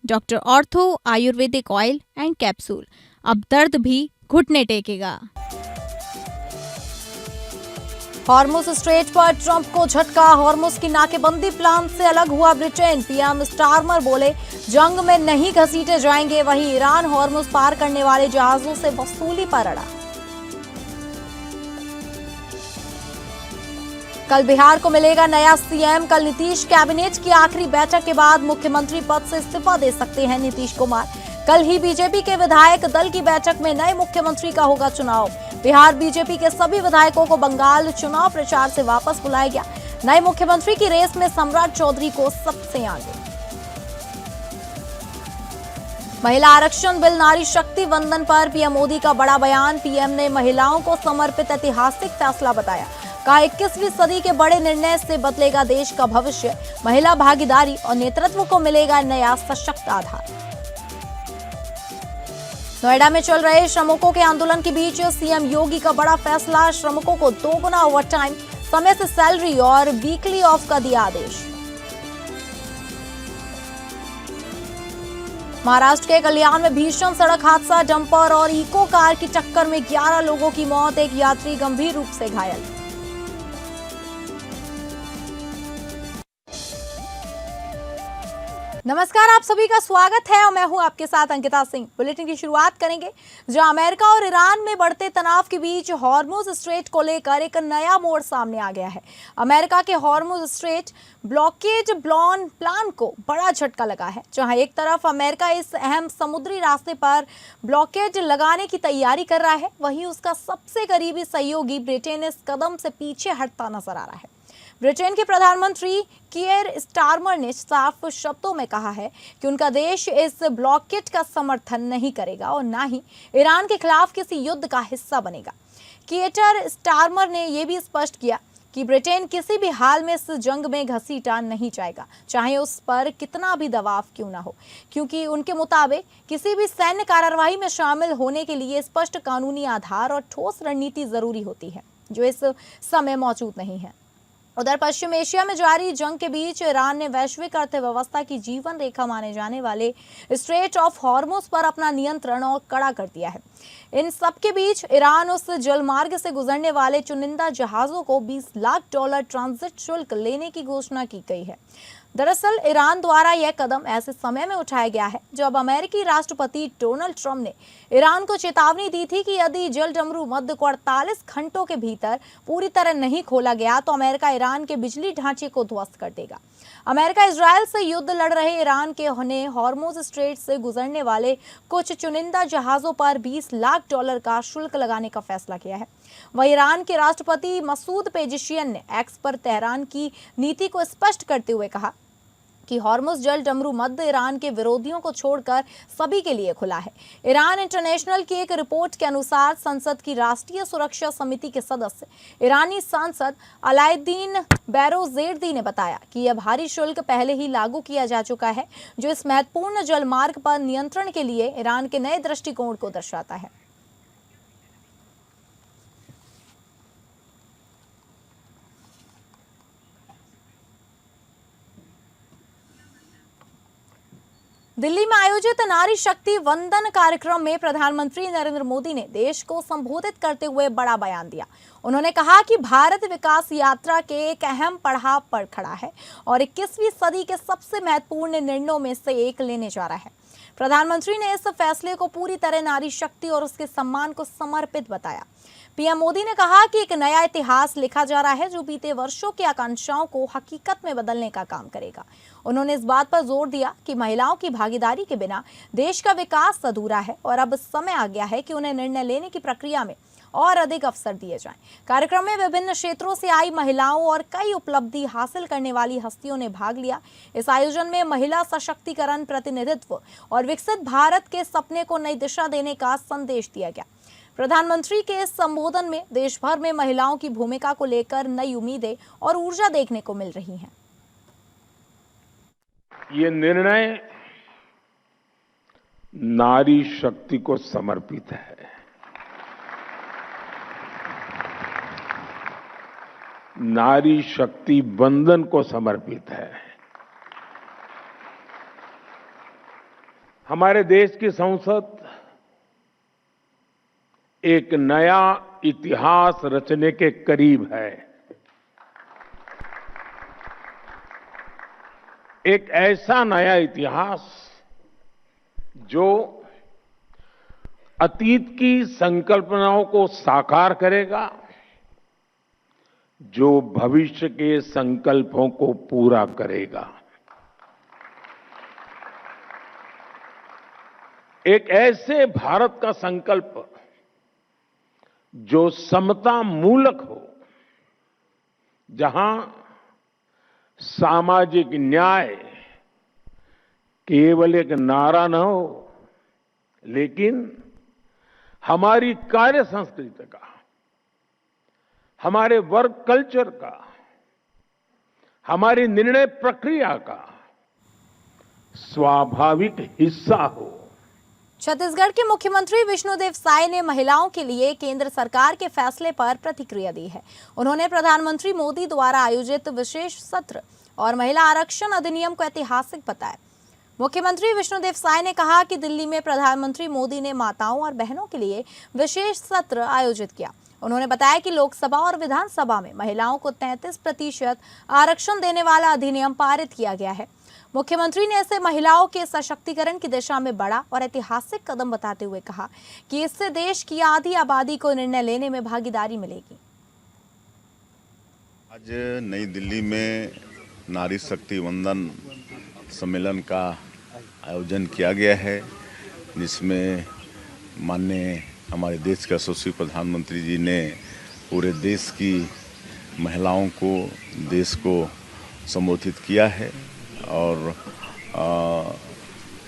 Doctor ortho Ayurvedic oil and capsule, अब दर्द भी घुटने टेकेगा। हॉर्मुज स्ट्रेट पर ट्रंप को झटका, हॉर्मुज की नाकेबंदी प्लान से अलग हुआ ब्रिटेन। पीएम स्टारमर बोले जंग में नहीं घसीटे जाएंगे। वहीं ईरान हॉर्मुज पार करने वाले जहाजों से वसूली पर अड़ा। कल बिहार को मिलेगा नया सीएम। कल नीतीश कैबिनेट की आखिरी बैठक के बाद मुख्यमंत्री पद से इस्तीफा दे सकते हैं नीतीश कुमार। कल ही बीजेपी के विधायक दल की बैठक में नए मुख्यमंत्री का होगा चुनाव। बिहार बीजेपी के सभी विधायकों को बंगाल चुनाव प्रचार से वापस बुलाया गया। नए मुख्यमंत्री की रेस में सम्राट चौधरी को सबसे आगे। महिला आरक्षण बिल नारी शक्ति वंदन पर पीएम मोदी का बड़ा बयान। पीएम ने महिलाओं को समर्पित ऐतिहासिक फैसला बताया। कहा 21वीं सदी के बड़े निर्णय से बदलेगा देश का भविष्य। महिला भागीदारी और नेतृत्व को मिलेगा नया सशक्त आधार। नोएडा में चल रहे श्रमिकों के आंदोलन के बीच सीएम योगी का बड़ा फैसला। श्रमिकों को दोगुना ओवरटाइम, समय से सैलरी और वीकली ऑफ का दिया आदेश। महाराष्ट्र के कल्याण में भीषण सड़क हादसा। डंपर और इको कार की टक्कर में 11 लोगों की मौत, एक यात्री गंभीर रूप से घायल। नमस्कार, आप सभी का स्वागत है और मैं हूं आपके साथ अंकिता सिंह। बुलेटिन की शुरुआत करेंगे जहां अमेरिका और ईरान में बढ़ते तनाव के बीच हॉर्मुज स्ट्रेट को लेकर एक नया मोड़ सामने आ गया है। अमेरिका के हॉर्मुज स्ट्रेट ब्लॉकेज प्लान को बड़ा झटका लगा है। जहां एक तरफ अमेरिका इस अहम समुद्री रास्ते पर ब्लॉकेज लगाने की तैयारी कर रहा है, वहीं उसका सबसे करीबी सहयोगी ब्रिटेन इस कदम से पीछे हटता नजर आ रहा है। ब्रिटेन के प्रधानमंत्री कीयर स्टारमर ने साफ शब्दों में कहा है कि उनका देश इस ब्लॉकेट का समर्थन नहीं करेगा और न ही ईरान के खिलाफ किसी युद्ध का हिस्सा बनेगा। कीयर स्टारमर ने यह भी स्पष्ट किया कि ब्रिटेन किसी भी हाल में इस जंग में घसीटा नहीं जाएगा, चाहे उस पर कितना भी दबाव क्यों ना हो, क्योंकि उनके मुताबिक किसी भी सैन्य कार्रवाई में शामिल होने के लिए स्पष्ट कानूनी आधार और ठोस रणनीति जरूरी होती है, जो इस समय मौजूद नहीं है। उधर पश्चिम एशिया में जारी जंग के बीच ईरान ने वैश्विक अर्थव्यवस्था की जीवन रेखा माने जाने वाले स्ट्रेट ऑफ हॉर्मुज पर अपना नियंत्रण और कड़ा कर दिया है। इन सब के बीच ईरान उस जलमार्ग से गुजरने वाले चुनिंदा जहाजों को $20 लाख ट्रांजिट शुल्क लेने की घोषणा की गई है। दरअसल ईरान द्वारा यह कदम ऐसे समय में उठाया गया है जब अमेरिकी राष्ट्रपति डोनाल्ड ट्रंप ने ईरान को चेतावनी दी थी कि यदि जल डमरू मध्य को 48 घंटों के भीतर पूरी तरह नहीं खोला गया तो अमेरिका ईरान के बिजली ढांचे को ध्वस्त कर देगा। अमेरिका इजरायल से युद्ध लड़ रहे ईरान के ने हॉर्मुज स्ट्रेट से गुजरने वाले कुछ चुनिंदा जहाजों पर $20 लाख का शुल्क लगाने का फैसला किया है। वह ईरान के राष्ट्रपति मसूद पेजिशियन ने एक्स पर तेहरान की नीति को स्पष्ट करते हुए कहा कि हॉर्मुज जल डमरू मध्य ईरान के विरोधियों को छोड़कर सभी के लिए खुला है। ईरान इंटरनेशनल की एक रिपोर्ट के अनुसार संसद की राष्ट्रीय सुरक्षा समिति के सदस्य ईरानी सांसद अलाउद्दीन बैरोजेर्दी ने बताया कि यह भारी शुल्क पहले ही लागू किया जा चुका है, जो इस महत्वपूर्ण जलमार्ग पर नियंत्रण के लिए ईरान के नए दृष्टिकोण को दर्शाता है। दिल्ली में आयोजित नारी शक्ति वंदन कार्यक्रम में प्रधानमंत्री नरेंद्र मोदी ने देश को संबोधित करते हुए बड़ा बयान दिया। उन्होंने कहा कि भारत विकास यात्रा के एक अहम पड़ाव पर खड़ा है और 21वीं सदी के सबसे महत्वपूर्ण निर्णयों में से एक लेने जा रहा है। प्रधानमंत्री ने इस फैसले को पूरी तरह नारी शक्ति और उसके सम्मान को समर्पित बताया। पीएम मोदी ने कहा कि एक नया इतिहास लिखा जा रहा है जो बीते वर्षों की आकांक्षाओं को हकीकत में बदलने का काम करेगा। उन्होंने इस बात पर जोर दिया कि महिलाओं की भागीदारी के बिना देश का विकास अधूरा है और अब समय आ गया है कि उन्हें निर्णय लेने की प्रक्रिया में और अधिक अवसर दिए जाएं। कार्यक्रम में विभिन्न क्षेत्रों से आई महिलाओं और कई उपलब्धि हासिल करने वाली हस्तियों ने भाग लिया। इस आयोजन में महिला सशक्तिकरण, प्रतिनिधित्व और विकसित भारत के सपने को नई दिशा देने का संदेश दिया गया। प्रधानमंत्री के इस संबोधन में देश भर में महिलाओं की भूमिका को लेकर नई उम्मीदें और ऊर्जा देखने को मिल रही हैं। ये निर्णय नारी शक्ति को समर्पित है। नारी शक्ति वंदन को समर्पित है। हमारे देश की संसद एक नया इतिहास रचने के करीब है। एक ऐसा नया इतिहास जो अतीत की संकल्पनाओं को साकार करेगा, जो भविष्य के संकल्पों को पूरा करेगा। एक ऐसे भारत का संकल्प जो समता मूलक हो, जहां सामाजिक न्याय केवल एक नारा न हो, लेकिन हमारी कार्य संस्कृति का, हमारे वर्क कल्चर का, हमारी निर्णय प्रक्रिया का स्वाभाविक हिस्सा हो। छत्तीसगढ़ के मुख्यमंत्री विष्णुदेव साय ने महिलाओं के लिए केंद्र सरकार के फैसले पर प्रतिक्रिया दी है। उन्होंने प्रधानमंत्री मोदी द्वारा आयोजित विशेष सत्र और महिला आरक्षण अधिनियम को ऐतिहासिक बताया। मुख्यमंत्री विष्णुदेव साय ने कहा कि दिल्ली में प्रधानमंत्री मोदी ने माताओं और बहनों के लिए विशेष सत्र आयोजित किया। उन्होंने बताया कि लोकसभा और विधानसभा में महिलाओं को 33% आरक्षण देने वाला अधिनियम पारित किया गया है। मुख्यमंत्री ने इसे महिलाओं के सशक्तिकरण की दिशा में बड़ा और ऐतिहासिक कदम बताते हुए कहा कि इससे देश की आधी आबादी को निर्णय लेने में भागीदारी मिलेगी। आज नई दिल्ली में नारी शक्ति वंदन सम्मेलन का आयोजन किया गया है, जिसमें माननीय हमारे देश के यशस्वी प्रधानमंत्री जी ने पूरे देश की महिलाओं को, देश को संबोधित किया है। और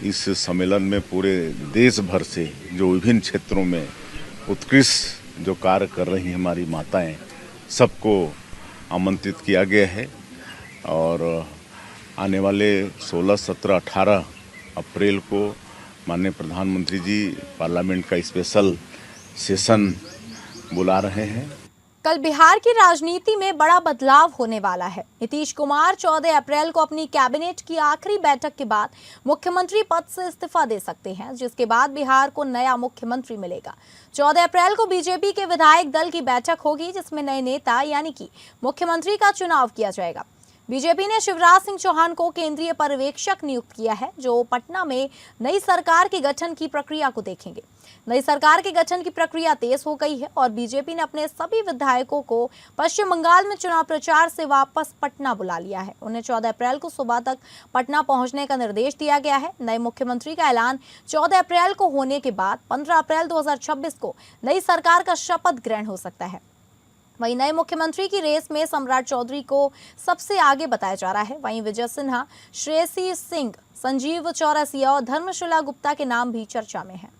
इस सम्मेलन में पूरे देश भर से जो विभिन्न क्षेत्रों में उत्कृष्ट जो कार्य कर रही हैं हमारी माताएं, सबको आमंत्रित किया गया है। और आने वाले 16, 17, 18 अप्रैल को माननीय प्रधानमंत्री जी पार्लियामेंट का स्पेशल सेशन बुला रहे हैं। कल बिहार की राजनीति में बड़ा बदलाव होने वाला है। नीतीश कुमार 14 अप्रैल को अपनी कैबिनेट की आखिरी बैठक के बाद मुख्यमंत्री पद से इस्तीफा दे सकते हैं, जिसके बाद बिहार को नया मुख्यमंत्री मिलेगा। 14 अप्रैल को बीजेपी के विधायक दल की बैठक होगी, जिसमें नए नेता यानी कि मुख्यमंत्री का चुनाव किया जाएगा। बीजेपी ने शिवराज सिंह चौहान को केंद्रीय पर्यवेक्षक नियुक्त किया है, जो पटना में नई सरकार के गठन की प्रक्रिया को देखेंगे। नई सरकार के गठन की प्रक्रिया तेज हो गई है और बीजेपी ने अपने सभी विधायकों को पश्चिम बंगाल में चुनाव प्रचार से वापस पटना बुला लिया है। उन्हें 14 अप्रैल को सुबह तक पटना पहुंचने का निर्देश दिया गया है। नए मुख्यमंत्री का ऐलान 14 अप्रैल को होने के बाद 15 अप्रैल 2026 को नई सरकार का शपथ ग्रहण हो सकता है। वहीं नए मुख्यमंत्री की रेस में सम्राट चौधरी को सबसे आगे बताया जा रहा है। वहीं विजय सिन्हा, श्रेयसी सिंह, संजीव चौरसिया और धर्मशिला गुप्ता के नाम भी चर्चा में हैं।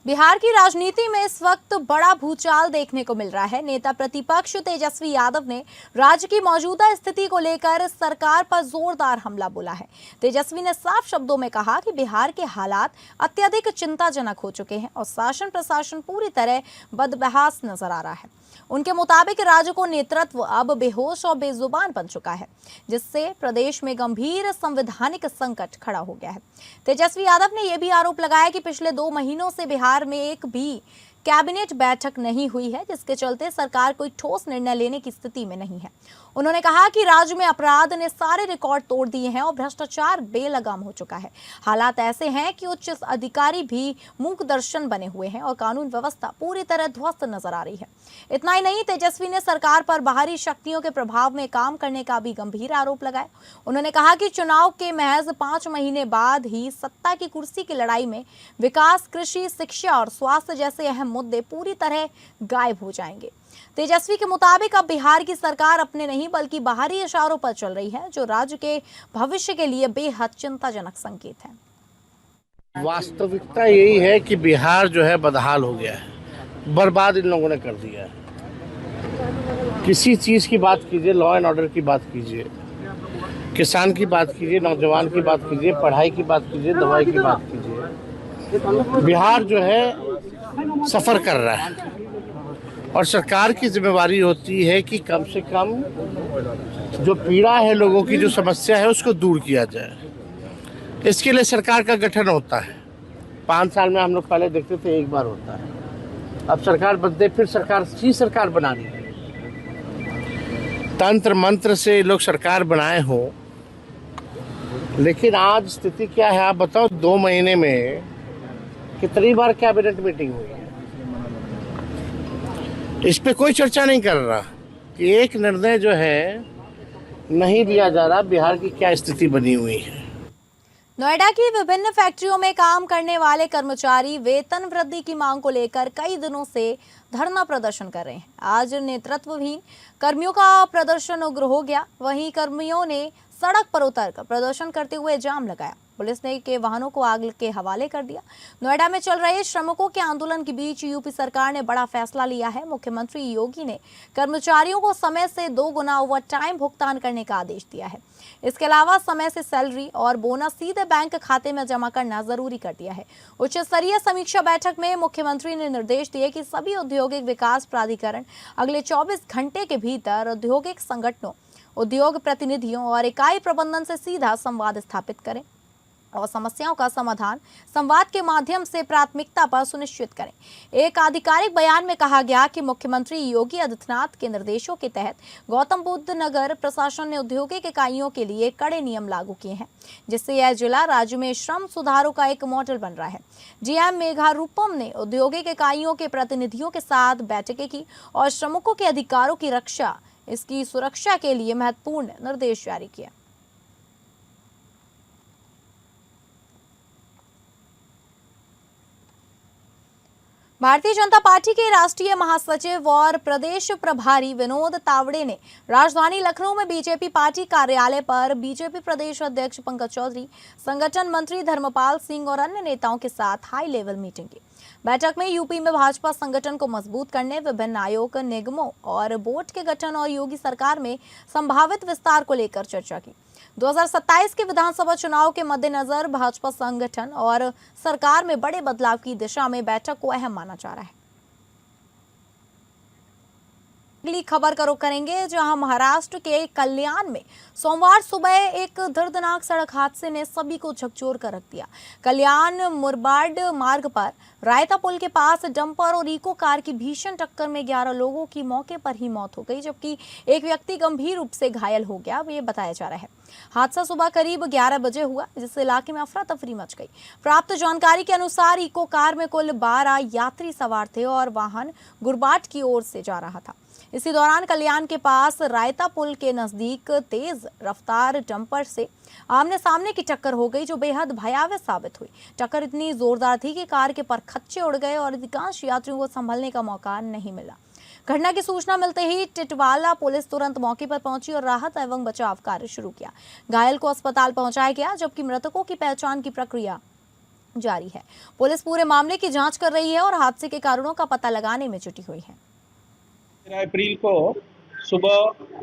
बिहार की राजनीति में इस वक्त बड़ा भूचाल देखने को मिल रहा है। नेता प्रतिपक्ष तेजस्वी यादव ने राज्य की मौजूदा स्थिति को लेकर सरकार पर जोरदार हमला बोला है। तेजस्वी ने साफ शब्दों में कहा कि बिहार के हालात अत्यधिक चिंताजनक हो चुके हैं और शासन प्रशासन पूरी तरह बदबहास नजर आ रहा है। उनके मुताबिक राज्य को नेतृत्व अब बेहोश और बेजुबान बन चुका है, जिससे प्रदेश में गंभीर संवैधानिक संकट खड़ा हो गया है। तेजस्वी यादव ने यह भी आरोप लगाया कि पिछले 2 महीनों से बिहार में एक भी कैबिनेट बैठक नहीं हुई है, जिसके चलते सरकार कोई ठोस निर्णय लेने की स्थिति में नहीं है। उन्होंने कहा कि राज्य में अपराध ने सारे रिकॉर्ड तोड़ दिए हैं और भ्रष्टाचार बेलगाम हो चुका है। हालात ऐसे हैं कि उच्च अधिकारी भी मूक दर्शन बने हुए हैं और कानून व्यवस्था पूरी तरह ध्वस्त नजर आ रही है। इतना ही नहीं, तेजस्वी ने सरकार पर बाहरी शक्तियों के प्रभाव में काम करने का भी गंभीर आरोप लगाया। उन्होंने कहा कि चुनाव के महज 5 महीने बाद ही सत्ता की कुर्सी की लड़ाई में विकास, कृषि, शिक्षा और स्वास्थ्य जैसे अहम मुद्दे पूरी तरह गायब हो जाएंगे। तेजस्वी के मुताबिक अब बिहार की सरकार अपने नहीं बल्कि बाहरी इशारों पर चल रही है, जो राज्य के भविष्य के लिए बेहद चिंताजनक संकेत है। वास्तविकता यही है कि बिहार जो है बदहाल हो गया है, बर्बाद इन लोगों ने कर दिया है। किसी चीज की बात कीजिए, लॉ एंड ऑर्डर की बात कीजिए, किसान की बात कीजिए, नौजवान की बात कीजिए, पढ़ाई की बात कीजिए, दवाई की बात कीजिए, बिहार जो है सफर कर रहा है। और सरकार की जिम्मेवारी होती है कि कम से कम जो पीड़ा है लोगों की, जो समस्या है, उसको दूर किया जाए। इसके लिए सरकार का गठन होता है। 5 साल में हम लोग पहले देखते थे एक बार होता है, अब सरकार बदले फिर सरकार बनानी है। तंत्र मंत्र से लोग सरकार बनाए हो, लेकिन आज स्थिति क्या है आप बताओ। 2 महीने में कितनी बार कैबिनेट मीटिंग हुई है, इस पे कोई चर्चा नहीं कर रहा कि एक निर्णय जो है नहीं लिया जा रहा। बिहार की क्या स्थिति बनी हुई है। नोएडा की विभिन्न फैक्ट्रियों में काम करने वाले कर्मचारी वेतन वृद्धि की मांग को लेकर कई दिनों से धरना प्रदर्शन कर रहे हैं। आज नेतृत्वहीन कर्मियों का प्रदर्शन उग्र हो गया। वहीं कर्मियों ने सड़क पर उतरकर प्रदर्शन करते हुए जाम लगाया। पुलिस ने के वाहनों को आग के हवाले कर दिया। नोएडा में चल रहे श्रमिकों के आंदोलन के बीच यूपी सरकार ने बड़ा फैसला लिया है। मुख्यमंत्री योगी ने कर्मचारियों को समय से 2 गुना ओवर टाइम भुगतान करने का आदेश दिया है। इसके अलावा समय से सैलरी और बोनस सीधे बैंक खाते में जमा करना जरूरी कर दिया है। उच्च स्तरीय समीक्षा बैठक में मुख्यमंत्री ने निर्देश दिए कि सभी औद्योगिक विकास प्राधिकरण अगले 24 घंटे के भीतर औद्योगिक संगठनों, उद्योग प्रतिनिधियों और इकाई प्रबंधन से सीधा संवाद स्थापित करें और समस्याओं का समाधान संवाद के माध्यम से प्राथमिकता पर सुनिश्चित करें। एक आधिकारिक बयान में कहा गया कि मुख्यमंत्री योगी आदित्यनाथ के निर्देशों के तहत गौतम बुद्ध नगर प्रशासन ने औद्योगिक इकाइयों के लिए कड़े नियम लागू किए हैं, जिससे यह जिला राज्य में श्रम सुधारों का एक मॉडल बन रहा है। जीएम मेघारूपम ने औद्योगिक इकाइयों के प्रतिनिधियों के साथ बैठकें की और श्रमिकों के अधिकारों की रक्षा, इसकी सुरक्षा के लिए महत्वपूर्ण निर्देश जारी किए। भारतीय जनता पार्टी के राष्ट्रीय महासचिव और प्रदेश प्रभारी विनोद तावड़े ने राजधानी लखनऊ में बीजेपी पार्टी कार्यालय पर बीजेपी प्रदेश अध्यक्ष पंकज चौधरी, संगठन मंत्री धर्मपाल सिंह और अन्य नेताओं के साथ हाई लेवल मीटिंग की। बैठक में यूपी में भाजपा संगठन को मजबूत करने, विभिन्न आयोग, निगमों और बोर्ड के गठन और योगी सरकार में संभावित विस्तार को लेकर चर्चा की। 2027 के विधानसभा चुनाव के मद्देनजर भाजपा संगठन और सरकार में बड़े बदलाव की दिशा में बैठक को अहम माना जा रहा है। अगली खबर का रुख करेंगे, जहां महाराष्ट्र के कल्याण में सोमवार सुबह एक दर्दनाक सड़क हादसे ने सभी को झकझोर कर रख दिया। कल्याण मुरबाड मार्ग पर रायता पुल के पास डंपर और इको कार की भीषण टक्कर में 11 लोगों की मौके पर ही मौत हो गई, जबकि एक व्यक्ति गंभीर रूप से घायल हो गया, ये बताया जा रहा है। हादसा सुबह करीब 11 बजे हुआ, जिससे इलाके में अफरा तफरी मच गई। प्राप्त जानकारी के अनुसार इको कार में कुल 12 यात्री सवार थे और वाहन गुरबाट की ओर से जा रहा था। इसी दौरान कल्याण के पास रायता पुल के नजदीक तेज रफ्तार डंपर से आमने सामने की टक्कर हो गई, जो बेहद भयावह साबित हुई। टक्कर इतनी जोरदार थी कि कार के परखच्चे उड़ गए और अधिकांश यात्रियों को संभलने का मौका नहीं मिला। घटना की सूचना मिलते ही टिटवाला पुलिस तुरंत मौके पर पहुंची और राहत एवं बचाव कार्य शुरू किया। घायल को अस्पताल पहुंचाया गया, जबकि मृतकों की पहचान की प्रक्रिया जारी है। पुलिस पूरे मामले की जांच कर रही है और हादसे के कारणों का पता लगाने में जुटी हुई है। 13 अप्रैल को सुबह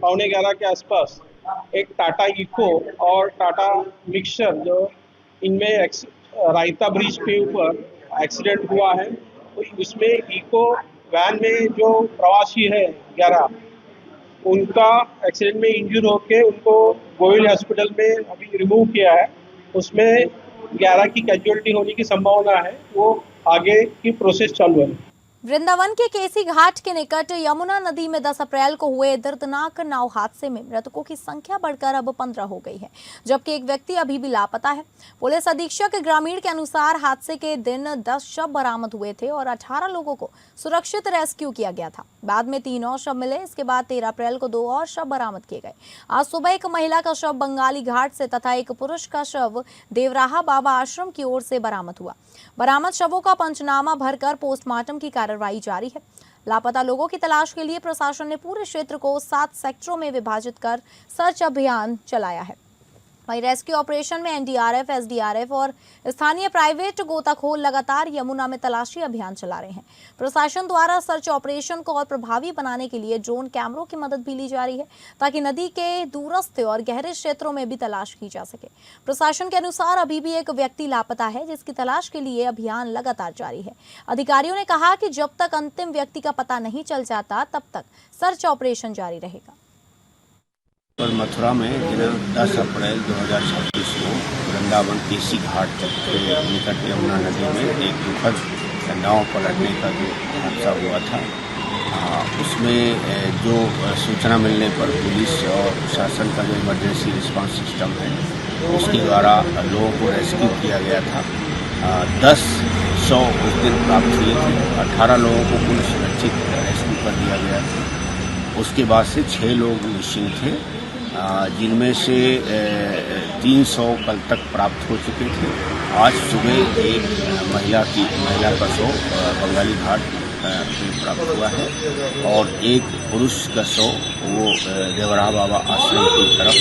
11:15 के आसपास एक टाटा इको और टाटा मिक्सचर, जो इनमें रायता ब्रिज के ऊपर एक्सीडेंट हुआ है। तो इसमें इको वैन में जो प्रवासी है 11, उनका एक्सीडेंट में इंजर होके उनको गोयल हॉस्पिटल में अभी रिमूव किया है। उसमें 11 की कैजुअलिटी होने की संभावना है, वो आगे की प्रोसेस चालू है। वृंदावन के केसी घाट के निकट यमुना नदी में 10 अप्रैल को हुए दर्दनाक नाव हादसे में मृतकों की संख्या बढ़कर अब 15 हो गई है, जबकि एक व्यक्ति अभी भी लापता है। पुलिस अधीक्षक ग्रामीण के अनुसार हादसे के दिन 10 शव बरामद हुए थे और 18 लोगों को सुरक्षित रेस्क्यू किया गया था। बाद में 3 और शव मिले। इसके बाद 13 अप्रैल को 2 और शव बरामद किए गए। आज सुबह एक महिला का शव बंगाली घाट से तथा एक पुरुष का शव देवराहा बाबा आश्रम की ओर से बरामद हुआ। बरामद शवों का पंचनामा भरकर पोस्टमार्टम की कार्रवाई जारी है। लापता लोगों की तलाश के लिए प्रशासन ने पूरे क्षेत्र को 7 सेक्टरों में विभाजित कर सर्च अभियान चलाया है। वहीं रेस्क्यू ऑपरेशन में एनडीआरएफ, एसडीआरएफ और स्थानीय प्राइवेट गोताखोर लगातार यमुना में तलाशी अभियान चला रहे हैं। प्रशासन द्वारा सर्च ऑपरेशन को और प्रभावी बनाने के लिए ड्रोन कैमरों की मदद भी ली जा रही है, ताकि नदी के दूरस्थ और गहरे क्षेत्रों में भी तलाश की जा सके। प्रशासन के अनुसार अभी भी एक व्यक्ति लापता है, जिसकी तलाश के लिए अभियान लगातार जारी है। अधिकारियों ने कहा कि जब तक अंतिम व्यक्ति का पता नहीं चल जाता, तब तक सर्च ऑपरेशन जारी रहेगा। कल मथुरा में दिनांक 10 अप्रैल 2026 को वृंदावन केसी घाट के निकट यमुना नदी में एक दुखद नाव पलटने का जो हादसा हुआ था, उसमें जो सूचना मिलने पर पुलिस और प्रशासन का जो इमरजेंसी रिस्पांस सिस्टम है उसके द्वारा लोगों को रेस्क्यू किया गया था। 10 उस दिन प्राप्त हुए थे। 18 लोगों को कुल सुरक्षित रेस्क्यू कर दिया गया था। उसके बाद से 6 लोग मिसिंग थे, जिनमें से 300 कल तक प्राप्त हो चुके थे। आज सुबह एक महिला का शव बंगाली घाट प्राप्त हुआ है और एक पुरुष का शव वो देवरा बाबा आश्रम की तरफ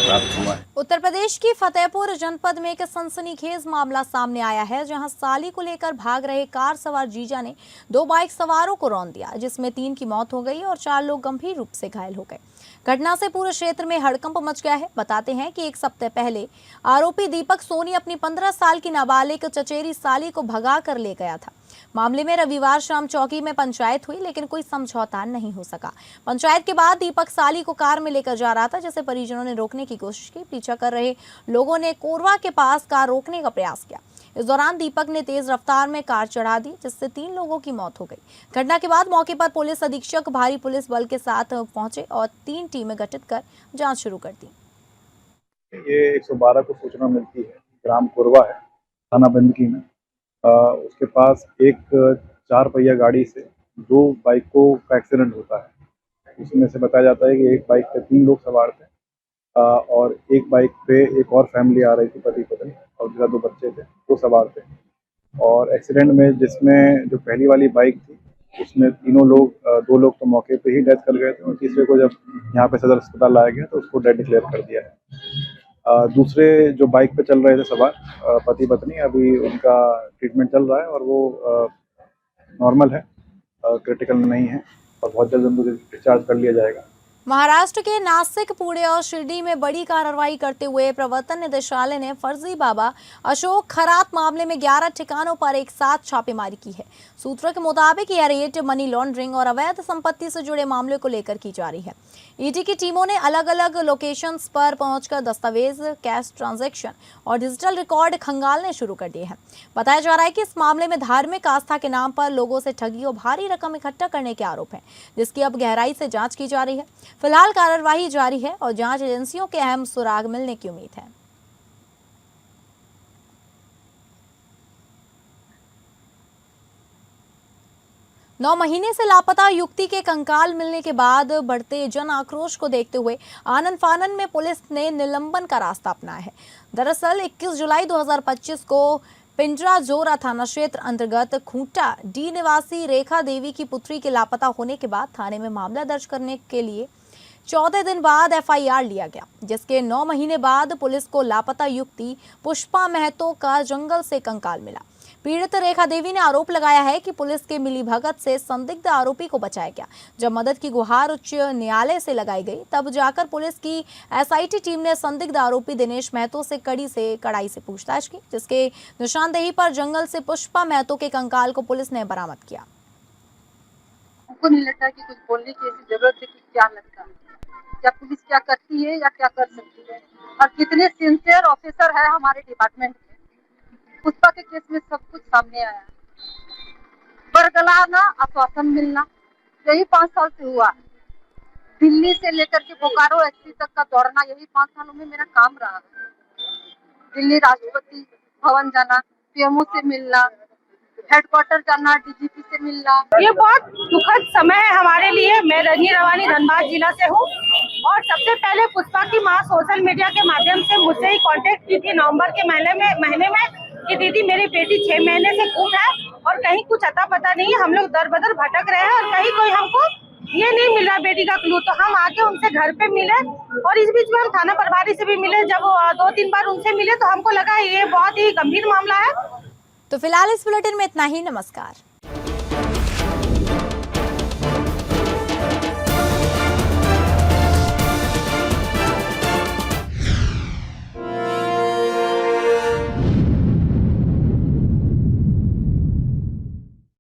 प्राप्त हुआ है। उत्तर प्रदेश की फतेहपुर जनपद में एक सनसनीखेज मामला सामने आया है, जहां साली को लेकर भाग रहे कार सवार जीजा ने 2 बाइक सवारों को रौंद दिया, जिसमें 3 की मौत हो गई और 4 लोग गंभीर रूप से घायल हो गए। घटना से पूरे क्षेत्र में हड़कंप मच गया है। बताते हैं कि 1 सप्ताह पहले आरोपी दीपक सोनी अपनी 15 साल की नाबालिग चचेरी साली को भगा कर ले गया था। मामले में रविवार शाम चौकी में पंचायत हुई, लेकिन कोई समझौता नहीं हो सका। पंचायत के बाद दीपक साली को कार में लेकर जा रहा था, जिसे परिजनों ने रोकने की कोशिश की। पीछा कर रहे लोगों ने कोरवा के पास कार रोकने का प्रयास किया। इस दौरान दीपक ने तेज रफ्तार में कार चढ़ा दी, जिससे 3 लोगों की मौत हो गई। घटना के बाद मौके पर पुलिस अधीक्षक भारी पुलिस बल के साथ पहुंचे और 3 टीमें गठित कर जांच शुरू कर दी। ये 112 को सूचना मिलती है, ग्राम कोरवा है, थाना बंदकी में। उसके पास एक 4 पहिया गाड़ी से 2 बाइकों का एक्सीडेंट होता है। उसमें से बताया जाता है कि एक बाइक पे 3 लोग सवार थे और एक बाइक पे एक और फैमिली आ रही थी, पति पत्नी और 2 बच्चे थे, वो सवार थे। और एक्सीडेंट में जिसमें जो पहली वाली बाइक थी उसमें 3 लोग, 2 लोग तो मौके पे ही डेथ कर गए थे और तीसरे को जब यहाँ पे सदर अस्पताल लाया गया तो उसको डेड डिक्लेयर कर दिया है। दूसरे जो बाइक पे चल रहे थे सवार पति पत्नी, अभी उनका ट्रीटमेंट चल रहा है और वो नॉर्मल है, क्रिटिकल नहीं है और बहुत जल्द उनको डिस्चार्ज कर लिया जाएगा। महाराष्ट्र के नासिक, पुणे और शिरडी में बड़ी कार्रवाई करते हुए प्रवर्तन निदेशालय ने फर्जी बाबा अशोक खरात मामले में 11 ठिकानों पर एक साथ छापेमारी की है। सूत्रों के मुताबिक यह रेड मनी लॉन्ड्रिंग और अवैध संपत्ति से जुड़े मामले को लेकर की जा रही है। ईडी की टीमों ने अलग अलग लोकेशंस पर पहुंचकर दस्तावेज, कैश ट्रांजैक्शन और डिजिटल रिकॉर्ड खंगालने शुरू कर दिए हैं। बताया जा रहा है कि इस मामले में धार्मिक आस्था के नाम पर लोगों से ठगी और भारी रकम इकट्ठा करने के आरोप हैं, जिसकी अब गहराई से जांच की जा रही है। फिलहाल कार्रवाई जारी है और जांच एजेंसियों के अहम सुराग मिलने की उम्मीद है। नौ महीने से लापता युवती के कंकाल मिलने के बाद बढ़ते जन आक्रोश को देखते हुए आनन फानन में पुलिस ने निलंबन का रास्ता अपनाया है। दरअसल 21 जुलाई 2025 को पिंजराजोरा थाना क्षेत्र अंतर्गत खूंटा डी निवासी रेखा देवी की पुत्री के लापता होने के बाद थाने में मामला दर्ज करने के लिए 14 दिन बाद एफआईआर लिया गया, जिसके 9 महीने बाद पुलिस को लापता युवती पुष्पा महतो का जंगल से कंकाल मिला। पीड़ित रेखा देवी ने आरोप लगाया है कि पुलिस के मिलीभगत से संदिग्ध आरोपी को बचाया गया। जब मदद की गुहार उच्च न्यायालय से लगाई गई, तब जाकर पुलिस की एसआईटी टीम ने संदिग्ध आरोपी दिनेश महतो से कड़ाई से पूछताछ की, जिसके निशानदेही पर जंगल से पुष्पा महतो के कंकाल को पुलिस ने बरामद किया। हमको नहीं लगता कि कुछ बोलने की ऐसी जरूरत है कि क्या लगता है, क्या पुलिस क्या करती है या क्या कर सकती है, और कितने सिंसियर ऑफिसर है हमारे डिपार्टमेंट में। पुष्पा के केस में सब कुछ सामने आया। बरगलाना, आश्वासन मिलना, यही 5 साल से हुआ है। दिल्ली से लेकर के बोकारो एसपी तक का दौड़ना, यही 5 सालों में मेरा काम रहा है। दिल्ली राष्ट्रपति भवन जाना, पीएमओ से मिलना, हेडक्वार्टर जाना, डीजीपी से मिलना। ये बहुत दुखद समय है हमारे लिए। मैं रजनी रवानी धनबाद जिला से हूँ और सबसे पहले पुष्पा की माँ सोशल मीडिया के माध्यम से मुझसे ही कांटेक्ट की थी नवंबर के महीने में कि दीदी मेरी बेटी 6 महीने से गुम है और कहीं कुछ अता पता नहीं है। हम लोग दर बदर भटक रहे हैं और कहीं कोई हमको ये नहीं मिल रहा बेटी का क्लू। तो हम आके उनसे घर पे मिले और इस बीच में हम थाना प्रभारी से भी मिले। जब 2-3 बार उनसे मिले तो हमको लगा ये बहुत ही गंभीर मामला है। तो फिलहाल इस बुलेटिन में इतना ही। नमस्कार।